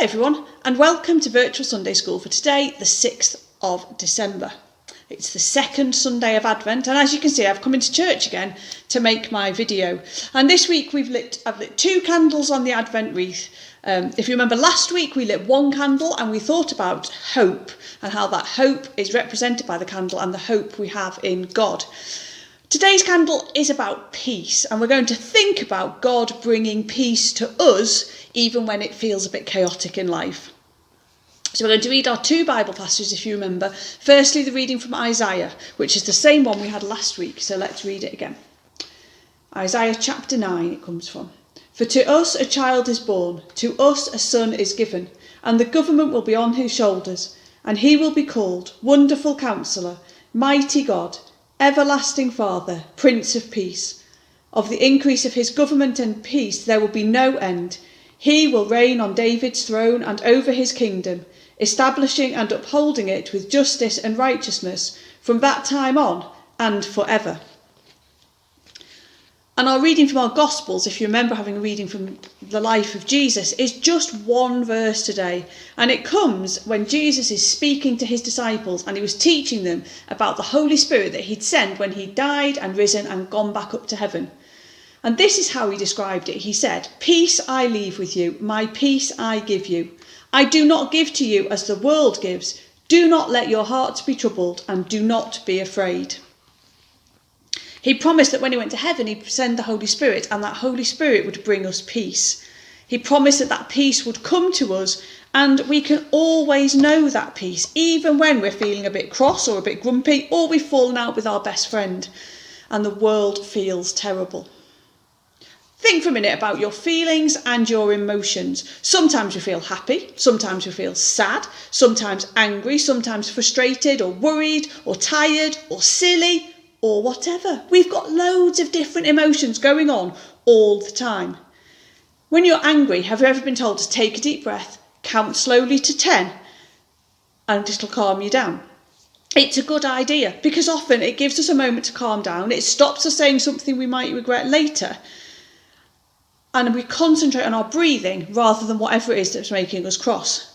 Hi everyone, and welcome to Virtual Sunday School for today, the 6th of December. It's the second Sunday of Advent, and as you can see, I've come into church again to make my video. And this week I've lit 2 candles on the Advent wreath. If you remember last week, we lit 1 candle and we thought about hope and how that hope is represented by the candle and the hope we have in God. Today's candle is about peace, and we're going to think about God bringing peace to us even when it feels a bit chaotic in life. So we're going to read our 2 Bible passages, if you remember. Firstly, the reading from Isaiah, which is the same one we had last week, so let's read it again. Isaiah chapter 9 it comes from. For to us a child is born, to us a son is given, and the government will be on his shoulders, and he will be called Wonderful Counselor, Mighty God, Everlasting Father, Prince of Peace. Of the increase of his government and peace there will be no end. He will reign on David's throne and over his kingdom, establishing and upholding it with justice and righteousness from that time on and forever. And our reading from our Gospels, if you remember having a reading from the life of Jesus, is just 1 verse today. And it comes when Jesus is speaking to his disciples and he was teaching them about the Holy Spirit that he'd sent when he died and risen and gone back up to heaven. And this is how he described it. He said, "Peace I leave with you, my peace I give you. I do not give to you as the world gives. Do not let your hearts be troubled and do not be afraid." He promised that when he went to heaven, he'd send the Holy Spirit, and that Holy Spirit would bring us peace. He promised that that peace would come to us, and we can always know that peace, even when we're feeling a bit cross or a bit grumpy, or we've fallen out with our best friend, and the world feels terrible. Think for a minute about your feelings and your emotions. Sometimes we feel happy, sometimes we feel sad, sometimes angry, sometimes frustrated or worried or tired or silly or whatever. We've got loads of different emotions going on all the time. When you're angry, have you ever been told to take a deep breath, count slowly to 10, and it'll calm you down? It's a good idea because often it gives us a moment to calm down. It stops us saying something we might regret later. And we concentrate on our breathing rather than whatever it is that's making us cross.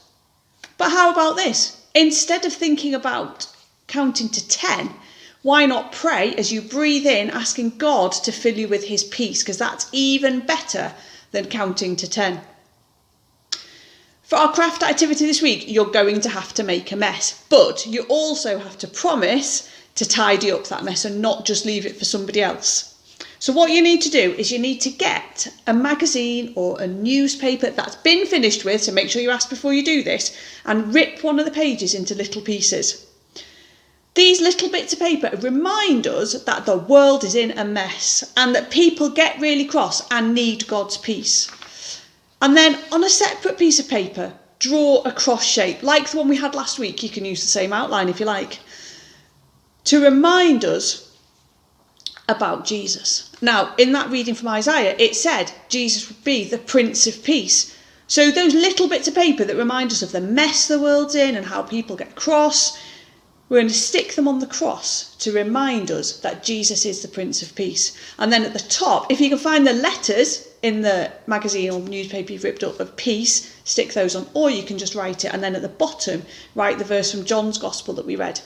But how about this? Instead of thinking about counting to 10, why not pray as you breathe in, asking God to fill you with his peace, because that's even better than counting to 10. For our craft activity this week, you're going to have to make a mess, but you also have to promise to tidy up that mess and not just leave it for somebody else. So what you need to do is you need to get a magazine or a newspaper that's been finished with, so make sure you ask before you do this, and rip one of the pages into little pieces. These little bits of paper remind us that the world is in a mess and that people get really cross and need God's peace. And then on a separate piece of paper, draw a cross shape, like the one we had last week. You can use the same outline if you like, to remind us about Jesus. Now, in that reading from Isaiah, it said Jesus would be the Prince of Peace. So those little bits of paper that remind us of the mess the world's in and how people get cross, we're going to stick them on the cross to remind us that Jesus is the Prince of Peace. And then at the top, if you can find the letters in the magazine or newspaper you've ripped up of peace, stick those on, or you can just write it. And then at the bottom, write the verse from John's Gospel that we read.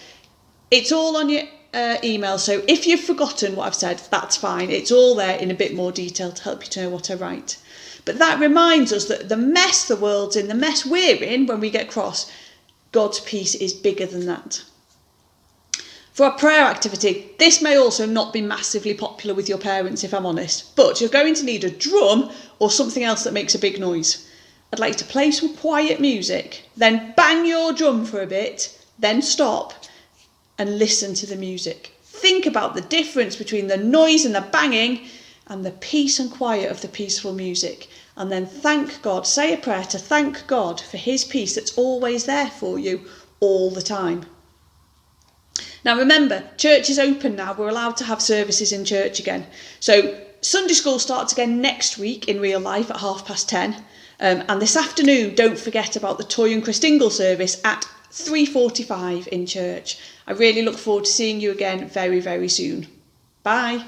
It's all on your email, so if you've forgotten what I've said, that's fine. It's all there in a bit more detail to help you to know what I write. But that reminds us that the mess the world's in, the mess we're in when we get cross, God's peace is bigger than that. For our prayer activity, this may also not be massively popular with your parents, if I'm honest, but you're going to need a drum or something else that makes a big noise. I'd like you to play some quiet music, then bang your drum for a bit, then stop and listen to the music. Think about the difference between the noise and the banging and the peace and quiet of the peaceful music. And then thank God, say a prayer to thank God for his peace that's always there for you all the time. Now remember, church is open now. We're allowed to have services in church again. So Sunday school starts again next week in real life at 10:30. And this afternoon, don't forget about the Toy and Christingle service at 3:45 in church. I really look forward to seeing you again very, very soon. Bye.